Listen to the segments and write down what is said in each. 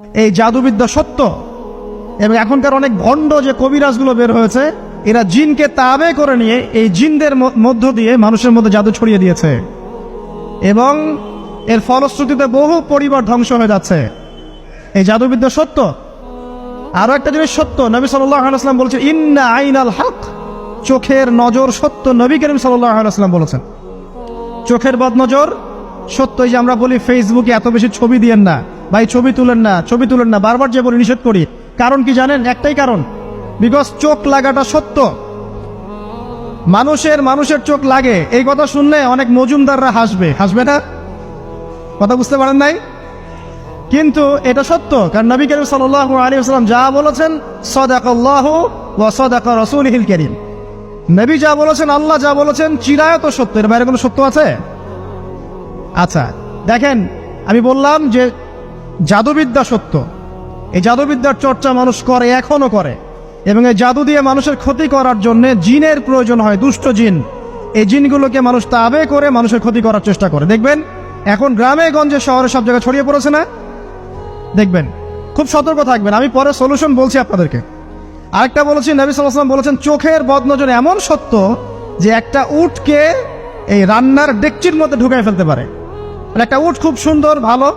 এই জাদুবিদ্যা সত্য। এবং এখনকার অনেক ভণ্ড যে কবিরাজগুলো বের হয়েছে, এরা জিনকে তাবে করে নিয়ে এই জিনদের মধ্য দিয়ে মানুষের মধ্যে জাদু ছড়িয়ে দিয়েছে, এবং এর ফলশ্রুতিতে বহু পরিবার ধ্বংস হয়ে যাচ্ছে। এই জাদুবিদ্যা সত্য। আরো একটা জিনিস সত্য, নবী সাল্লাল্লাহু আলাইহি ওয়াসাল্লাম বলেছেন ইন্না আইনাল হক, চোখের নজর সত্য। নবী করিম সাল্লাল্লাহু আলাইহি ওয়াসাল্লাম বলেছেন চোখের বদনজর সত্য। এই যে আমরা বলি ফেসবুকে এত বেশি ছবি দিয়েন না ভাই, ছবি তুলেন না, ছবি তুলেন না, বারবার যে বলি নিষেধ করি। কারণ কি জানেন? একটাই কারণ, বিকজ চোখ লাগাটা সত্য। মানুষের চোখ লাগে, এই কথা শুনলে অনেক মজুমদাররা হাসবে না? কথা বুঝতে পারেন নাই? কিন্তু এটা সত্য, কারণ নবী করিম সাল্লাল্লাহু আলাইহি ওয়াসাল্লাম যা বলেছেন সাদাকাল্লাহু ওয়া সাদাকা রাসূলুহুল কারীম। নবী যা বলেছেন, আল্লাহ যা বলেছেন চিরায়ত সত্য, এর বাইরে কোনো সত্য আছে? আচ্ছা দেখেন, আমি বললাম যে জাদুবিদ্যা সত্য। এই জাদুবিদ্যার চর্চা মানুষ করে, এখনো করে, এবং এই জাদু দিয়ে মানুষের ক্ষতি করার জন্য জিনের প্রয়োজন হয়, দুষ্ট জিন। এই জিনগুলোকে মানুষ তাবে করে মানুষের ক্ষতি করার চেষ্টা করে। দেখবেন এখন গ্রামে গঞ্জে শহরে সব জায়গায় ছড়িয়ে পড়েছে না? দেখবেন, খুব সতর্ক থাকবেন। আমি পরে সলিউশন বলছি আপনাদেরকে। আরেকটা বলেছি, নবী সাল্লাল্লাহু আলাইহি ওয়াসাল্লাম বলেছেন চোখের বদনজর এমন সত্য যে একটা উটকে এই রান্নার ডেকচির মধ্যে ঢুকাই ফেলতে পারে। মানে একটা উট খুব সুন্দর ভালো,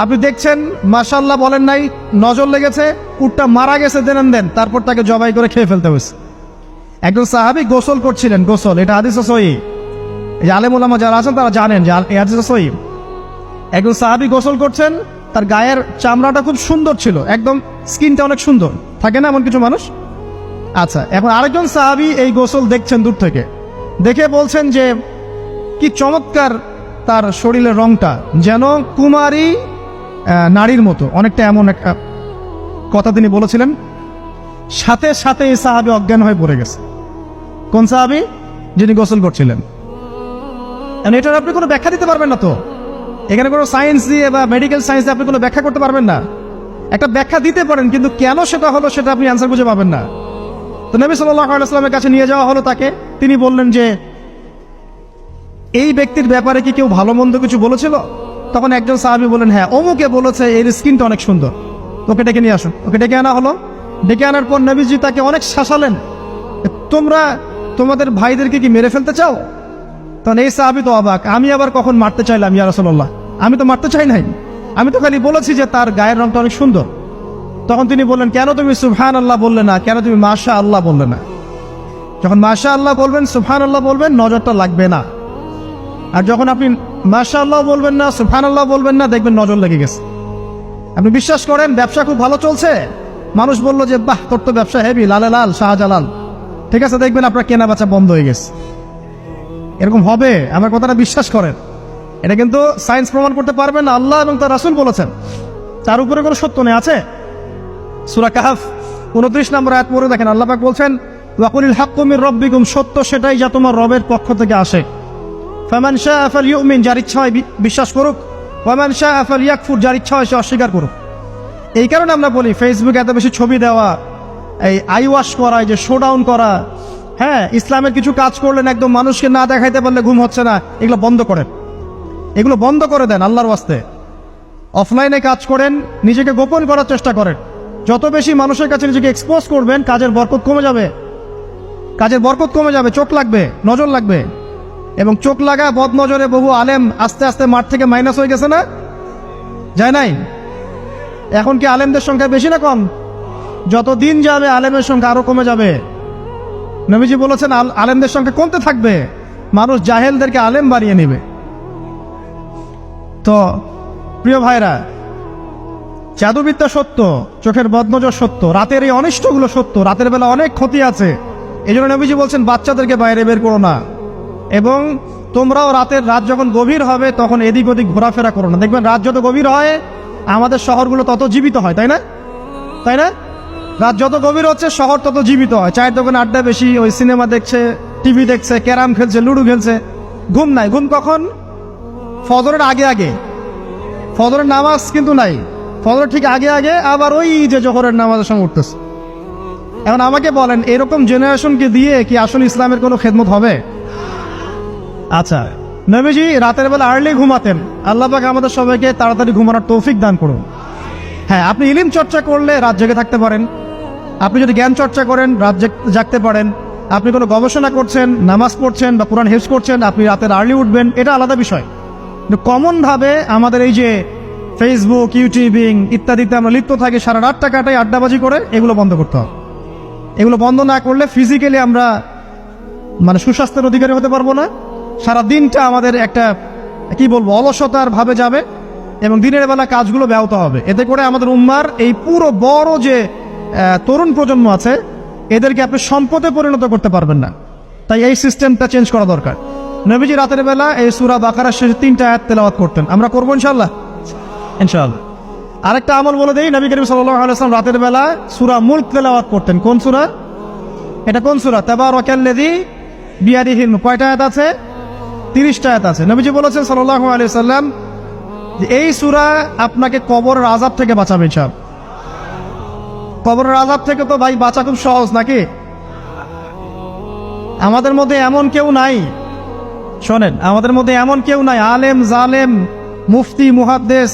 আপনি দেখছেন মাশাআল্লাহ বলেন নাই, নজর লেগেছে, উটটা মারা গেছে দেন, তারপর তাকে জবাই করে খেয়ে ফেলতে হয়েছে। একজন সাহাবী গোসল করছিলেন, গোসল, এটা হাদিস সহিহ। এই আলেম ওলামা যারা আছেন তারা জানেন যে এই হাদিস সহিহ। একজন সাহাবী গোসল করছেন, তার গায়ের চামড়াটা খুব সুন্দর ছিল, একদম স্কিনটা অনেক সুন্দর থাকে না এমন কিছু মানুষ? আচ্ছা, এখন আরেকজন সাহাবী এই গোসল দেখছেন দূর থেকে, দেখে বলছেন যে কি চমৎকার তার শরীরের রংটা, যেন কুমারী নারীর মতো, অনেকটা এমন একটা কথা তিনি বলেছিলেন। সাথে সাথে এই সাহাবী অজ্ঞান হয়ে পড়ে গেছে। কোন সাহাবী? যিনি গোসল করছিলেন। এটার আপনি কোনো ব্যাখ্যা দিতে পারবেন না তো, এখানে কোনো সায়েন্স দিয়ে বা মেডিকেল সায়েন্স দিয়ে আপনি কোনো ব্যাখ্যা করতে পারবেন না। একটা ব্যাখ্যা দিতে পারেন, কিন্তু কেন সেটা হলো সেটা আপনি অ্যান্সার খুঁজে পাবেন না। তো নবী সাল্লাল্লাহু আলাইহি ওয়াসাল্লামের কাছে নিয়ে যাওয়া হলো তাকে। তিনি বললেন যে এই ব্যক্তির ব্যাপারে কি কেউ ভালো মন্দ কিছু বলেছিল? তখন একজন সাহাবী বললেন হ্যাঁ, অমুকে বলেছে এর স্কিনটা অনেক সুন্দর, ওকে ডেকে নিয়ে আসো। ওকে ডেকে আনা হলো। ডেকে আনার পর নবীজি তাকে অনেক শাসালেন, তোমরা তোমাদের ভাইদেরকে কি মেরে ফেলতে চাও? তখন এই সাহাবী তো অবাক, আমি আবার কখন মারতে চাইলাম ইয়া রাসূলুল্লাহ? আমি তো মারতে চাই নাই, আমি তো খালি বলেছি যে তার গায়ের রংটা অনেক সুন্দর। তখন তিনি বললেন কেন তুমি সুবহানাল্লাহ বললে না, কেন তুমি মাশাআল্লাহ বললে না? যখন মাশাআল্লাহ বলবেন, সুবহানাল্লাহ বলবেন, নজরটা লাগবে না। আর যখন আপনি মাশাআল্লাহ বলবেন না, সুবহানাল্লাহ বলবেন না, দেখবেন নজর লেগে গেছে। আপনি বিশ্বাস করেন ব্যবসা খুব ভালো চলছে, মানুষ বললো যে বাহ তোর তো ব্যবসা হেভি, লালে লাল শাহজালাল, ঠিক আছে, দেখবেন আপনার কেনা বেচা বন্ধ হয়ে গেছে। এরকম হবে, আমার কথাটা বিশ্বাস করেন। এটা কিন্তু সায়েন্স প্রমাণ করতে পারবে না, আল্লাহ এবং তার রাসূল বলেছেন, তার উপরে কোনো সত্য নেই। আছে সূরা কাহফ 29 নম্বর আয়াত পড়ে দেখেন, আল্লাহ পাক বলছেন ওয়াকুলিল হাক্কু মির রাব্বিকুম, সত্য সেটাই যা তোমার রবের পক্ষ থেকে আসে। ফামান শাআ ফালইউমিন, যার ইচ্ছা হয় বিশ্বাস করুক, ওয়ামান শাআ ফালইয়াকফুর, যার ইচ্ছা হয় সে অস্বীকার করুক। এই কারণে আমরা বলি ফেসবুকে এত বেশি ছবি দেওয়া, এই আই ওয়াশ করা, এই যে শোডাউন করা, হ্যাঁ, ইসলামের কিছু কাজ করলেন একদম মানুষকে না দেখাইতে পারলে ঘুম হচ্ছে না, এগুলো বন্ধ করেন, এগুলো বন্ধ করে দেন আল্লাহর ওয়াস্তে। অফলাইনে কাজ করেন, নিজেকে গোপন করার চেষ্টা করেন। যত বেশি মানুষের কাছে নিজেকে এক্সপোজ করবেন, কাজের বরকত কমে যাবে, কাজের বরকত কমে যাবে, চোখ লাগবে, নজর লাগবে। এবং চোখ লাগা বদ নজরে বহু আলেম আস্তে আস্তে মাঠ থেকে মাইনাস হয়ে গেছে না? যায় নাই? এখন কি আলেমদের সংখ্যা বেশি না কম? যত দিন যাবে আলেমের সংখ্যা আরো কমে যাবে। নবীজি বলেছেন আলেমদের সংখ্যা কমতে থাকবে, মানুষ জাহেলদেরকে আলেম বানিয়ে নেবে। তো প্রিয় ভাইরা, জাদুবিদ্যা সত্য, চোখের বদনজর সত্য, রাতের এই অনিষ্টগুলো সত্য, রাতের বেলা অনেক ক্ষতি আছে। এই জন্য নবীজি বলছেন বাচ্চাদেরকে বাইরে বের করো না, এবং তোমরাও রাত যখন গভীর হবে তখন এদিক ওদিক ঘোরাফেরা করো না। দেখবেন রাত যত গভীর হয় আমাদের শহরগুলো তত জীবিত হয়, তাই না? তাই না? রাত যত গভীর হচ্ছে শহর তত জীবিত হয়। চায়ের দোকানে আড্ডা বেশি, ওই সিনেমা দেখছে, টিভি দেখছে, ক্যারাম খেলছে, লুডো খেলছে, ঘুম নাই। ঘুম কখন? ফজরের আগে আগে। ফজরের নামাজ কিন্তু নাই, ফজরের ঠিক আগে আগে, আবার ওই যে জোহরের নামাজের সঙ্গে উঠতেছে। এখন আমাকে বলেন এরকম জেনারেশনকে দিয়ে কি আসলে ইসলামের কোনো খেদমত হবে? আচ্ছা, নবীজি রাতের বেলা আর্লি ঘুমাতেন, আল্লাহ পাক আমাদের সবাইকে তাড়াতাড়ি ঘুমানোর তৌফিক দান করুন। হ্যাঁ, আপনি ইলম চর্চা করলে রাত জেগে থাকতে পারেন, আপনি যদি জ্ঞান চর্চা করেন রাত জাগতে পারেন, আপনি কোনো গবেষণা করছেন, নামাজ পড়ছেন বা কোরআন হেফজ করছেন, আপনি রাতের আর্লি উঠবেন, এটা আলাদা বিষয়। কিন্তু কমনভাবে আমাদের এই যে ফেসবুক, ইউটিউবিং ইত্যাদিতে আমরা লিপ্ত থাকি, সারা রাতটা কাটাই আড্ডাবাজি করে, এগুলো বন্ধ করতে হবে। এগুলো বন্ধ না করলে ফিজিক্যালি আমরা মানে সুস্বাস্থ্যের অধিকারী হতে পারবো না। সারা দিনটা আমাদের একটা কি বলবো অলসতার ভাবে যাবে এবং দিনের বেলা কাজগুলো ব্যাহত হবে। এতে করে আমাদের উম্মার এই পুরো বড় যে তরুণ প্রজন্ম আছে এদেরকে আপনি সম্পদে পরিণত করতে পারবেন না। তাই এই সিস্টেমটা চেঞ্জ করা দরকার। নবীজি রাতের বেলা এই সূরা বাকারার শেষে 3টা আয়াত তেলাওয়াত করতেন। আমরা করবো ইনশাআল্লাহ। আরেকটা আমল বলে দেই, নবী করিম সাল্লাল্লাহু আলাইহি ওয়াসাল্লাম রাতের বেলা সূরা মুলক তেলাওয়াত করতেন। কোন সূরা এটা? কোন সূরা? তাবারাকাল্লাযী বিয়াদিহিল মুলক। কয়টা আয়াত আছে? 30টা আয়াত আছে। নবীজি বলেছেন সাল্লাল্লাহু আলাইহি ওয়াসাল্লাম যে এই সূরা আপনাকে কবরের আযাব থেকে বাঁচাবে ইনশাআল্লাহ। কবরের আযাব থেকে তো ভাই বাঁচা খুব সহজ নাকি? আমাদের মধ্যে এমন কেউ নাই, শোনেন, আমাদের মধ্যে এমন কেউ নাই আলেম জালেম মুফতি মুহাদ্দিস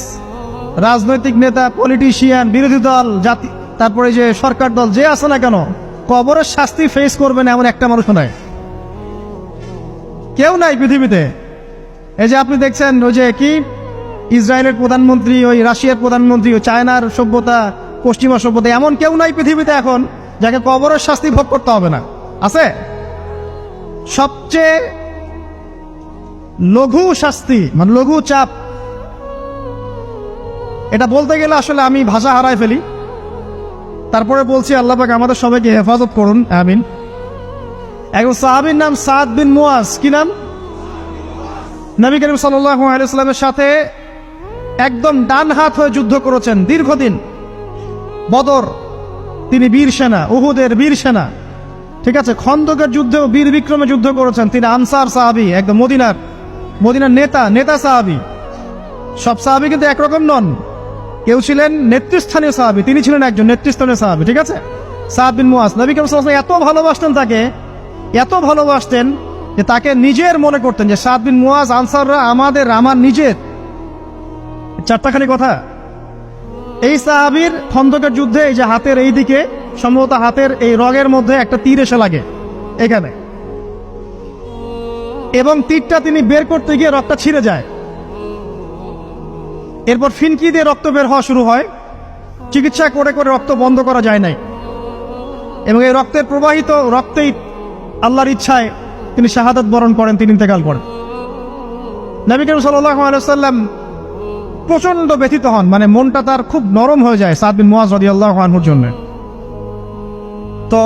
রাজনৈতিক নেতা পলিটিশিয়ান বিরোধী দল জাতি তারপরে যে সরকার দল যে আছে না কেন, কবরের শাস্তি ফেস করবেন এমন একটা মানুষ নাই, কেউ নাই পৃথিবীতে। এই যে আপনি দেখছেন ওই যে কি ইসরায়েলের প্রধানমন্ত্রী, ওই রাশিয়ার প্রধানমন্ত্রী, ওই চায়নার সভ্যতা, পশ্চিমা সভ্যতা, এমন কেউ নাই পৃথিবীতে এখন যাকে কবরের শাস্তি ভোগ করতে হবে না। আছে? সবচেয়ে লঘু শাস্তি মানে লঘু চাপ, এটা বলতে গেলে আসলে আমি ভাষা হারায় ফেলি। তারপরে বলছি আল্লাহ পাক আমাদের সবাইকে হেফাজত করুন, আমিন। একজন সাহাবীর নাম সাদ বিন মুয়াজ। কি নাম? নবী করিম সাল্লাল্লাহু আলাইহি ওয়াসাল্লামের সাথে একদম ডান হাত হয়ে যুদ্ধ করেছেন দীর্ঘদিন। বদর তিনি বীর সেনা, উহুদের বীর সেনা, ঠিক আছে। খন্দকের যুদ্ধেও বীর বিক্রমে যুদ্ধ করেছেন। তিনি আনসার সাহাবী, একদম মদিনার নেতা সাহাবী। সব সাহাবী কিন্তু একরকম নন। কেউ ছিলেন নেতৃস্থানীয় সাহাবী, তিনি ছিলেন একজন নেতৃস্থানীয় সাহাবী, ঠিক আছে। সাদ বিন মুয়াজ নবী করিম সাল্লাল্লাহু আলাইহি ওয়াসাল্লাম এত ভালোবাসতেন তাকে, এত ভালোবাসতেন যে তাকে নিজের মনে করতেন যে সাদ বিন মুয়াজ আনসাররা আমার নিজের। চারটাখানি কথা। এই সাহাবীর খন্দকের যুদ্ধে এই যে হাতের এই দিকে সম্ভবত হাতের এই রগের মধ্যে একটা তীর এসে লাগে এখানে, এবং তীরটা তিনি বের করতে গিয়ে রক্তটা ছিঁড়ে যায়। এরপর ফিনকি দিয়ে রক্ত বের হওয়া শুরু হয়। চিকিৎসা করে করে রক্ত বন্ধ করা যায় নাই, এবং এই রক্তের প্রবাহিত রক্তেই আল্লাহর ইচ্ছায় তিনি শাহাদাত বরণ করেন, তিনি ইন্তেকাল করেন। নবী করিম সাল্লাল্লাহু আলাইহি ওয়াসাল্লাম প্রচন্ড ব্যথিত হন, মানে মনটা তার খুব নরম হয়ে যায় সাদ বিন মুয়াজ রাদিয়াল্লাহু আনহুর জন্য। তো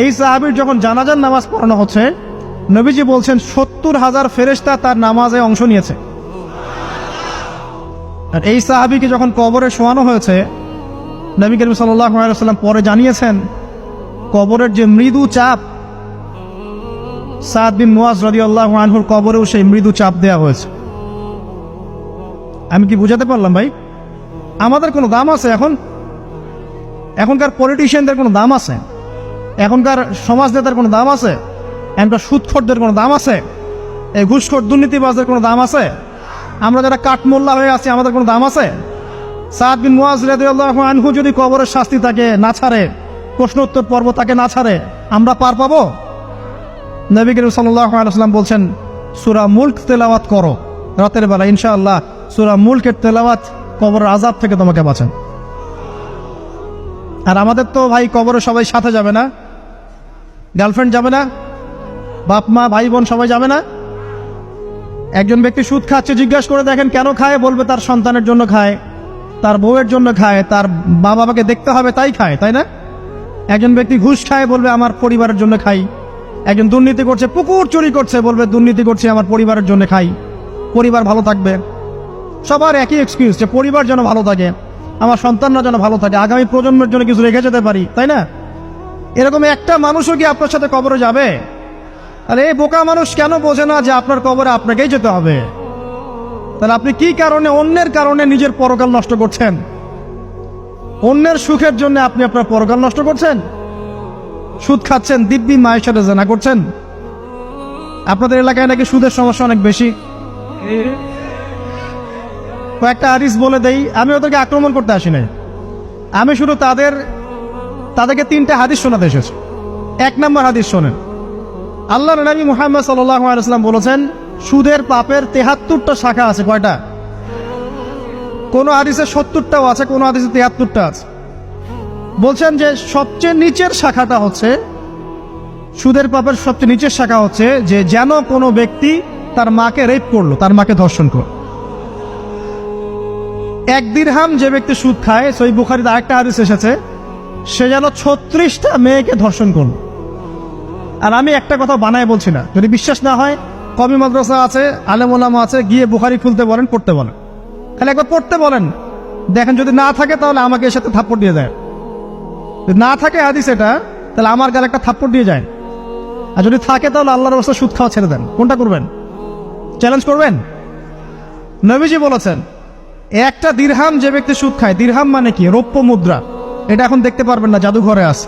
এই সাহাবীর যখন জানাজার নামাজ পড়ানো হচ্ছে, নবীজি বলছেন 70,000 ফেরেশতা তার নামাজে অংশ নিয়েছে। আর এই সাহাবীকে যখন কবরে শোয়ানো হয়েছে, নবী করিম সাল্লাল্লাহু আলাইহি ওয়াসাল্লাম পরে জানিয়েছেন কবরের যে মৃদু চাপ, সাদ বিন মুয়াজ রাদিয়াল্লাহু আনহুর কবরেও সেই মৃদু চাপ দেওয়া হয়েছে। আমি কি বুঝাতে পারলাম ভাই? আমাদের কোনো দাম আছে এখনকার পলিটিশিয়ানদের কোনো দাম আছে? এখনকার সমাজ নেতার কোনো দাম আছে? এখনকার সুদখোরদের কোনো দাম আছে? এই ঘুষখোর দুর্নীতিবাজদের কোনো দাম আছে? আমরা যারা কাঠমোল্লা হয়ে আছি আমাদের কোনো দাম আছে? সাদ বিন মুয়াজ রাদিয়াল্লাহু আনহু যদি কবরের শাস্তি তাকে না ছাড়ে, প্রশ্ন উত্তর পর্ব তাকে না ছাড়ে, আমরা পার পাবো? নবী করিম সাল্লাল্লাহু আলাইহি ওয়াসাল্লাম বলছেন সূরা মুলক তেলাওয়াত করো রাতের বেলা, ইনশাআল্লাহ সূরা মুলকের তেলাওয়াত কবরের আযাব থেকে তোমাকে বাঁচান। আর আমাদের তো ভাই কবরে সবাই সাথে যাবে না, গার্লফ্রেন্ড যাবে না, বাপ মা ভাই বোন সবাই যাবে না। একজন ব্যক্তি সুদ খাচ্ছে, জিজ্ঞাসা করে দেখেন কেন খায়, বলবে তার সন্তানের জন্য খায়, তার বউয়ের জন্য খায়, তার মা বাবাকে দেখতে হবে তাই খায়, তাই না? একজন ব্যক্তি ঘুষ খায়, বলবে আমার পরিবারের জন্য খাই। একজন দুর্নীতি করছে, পুকুর চুরি করছে, বলবে দুর্নীতি করছে আমার পরিবারের জন্য খাই, পরিবার ভালো থাকবে। সবার একই এক্সকিউজ যে পরিবার যেন ভালো থাকে, আমার সন্তানরা যেন ভালো থাকে, আগামী প্রজন্মের জন্য কিছু রেখে যেতে পারি, তাই না? এরকম একটা মানুষও কি আপনার সাথে কবরে যাবে? আরে এই বোকা মানুষ কেন বোঝে না যে আপনার কবরে আপনাকেই যেতে হবে? তাহলে আপনি কি কারণে অন্যের কারণে নিজের পরকাল নষ্ট করছেন? অন্যের সুখের জন্য আপনি আপনার পরকাল নষ্ট করছেন। সুদ খাচ্ছেন, দিব্যি মায়ের সাথে জেনা করছেন। আপনাদের এলাকায় নাকি সুদের সমস্যা অনেক বেশি। কয়েকটা হাদিস বলে দেই, আমি ওদেরকে আক্রমণ করতে আসি নাই। আমি শুধু তাদেরকে 3টা হাদিস শোনাতে এসেছি। 1 নম্বর হাদিস শোনেন। আল্লাহর নবী মুহাম্মদ সাল্লাল্লাহু আলাইহি ওয়াসাল্লাম বলেছেন, সুদের পাপের 73টা শাখা আছে। কয়টা? কোন হাদিসে 70টাও আছে, কোন হাদিসে 73টা আছে। বলছেন যে সবচেয়ে নিচের শাখাটা হচ্ছে, সুদের পাপের সবচেয়ে নিচের শাখা হচ্ছে যে যেন কোনো ব্যক্তি তার মাকে রেপ করলো, তার মাকে ধর্ষণ করলো। 1 দিরহাম যে ব্যক্তি সুদ খায়, সহিহ বুখারীতে আরেকটা হাদিস এসেছে, সে যেন 36টা মেয়েকে ধর্ষণ করলো। আর আমি একটা কথা বানায় বলছি না, যদি বিশ্বাস না হয় কওমি মাদ্রাসা আছে, আলেম ওলামা আছে, গিয়ে বুখারী খুলতে বলেন, পড়তে বলেন, খালি একবার পড়তে বলেন, দেখেন যদি না থাকে তাহলে আমাকে এর সাথে থাপ্পড় দিয়ে যায়। যদি না থাকে হাদিস এটা, তাহলে আমার গালে একটা থাপ্পড় দিয়ে যায়। আর যদি থাকে তাহলে আল্লাহর রাস্তায় সুদ খাওয়া ছেড়ে দেন। কোনটা করবেন? চ্যালেঞ্জ করবেন? নবীজি বলেছেন, 1টা দিরহাম যে ব্যক্তি সুদ খায়, দিরহাম মানে কি? রৌপ্য মুদ্রা। এটা এখন দেখতে পারবেন না, জাদুঘরে আছে।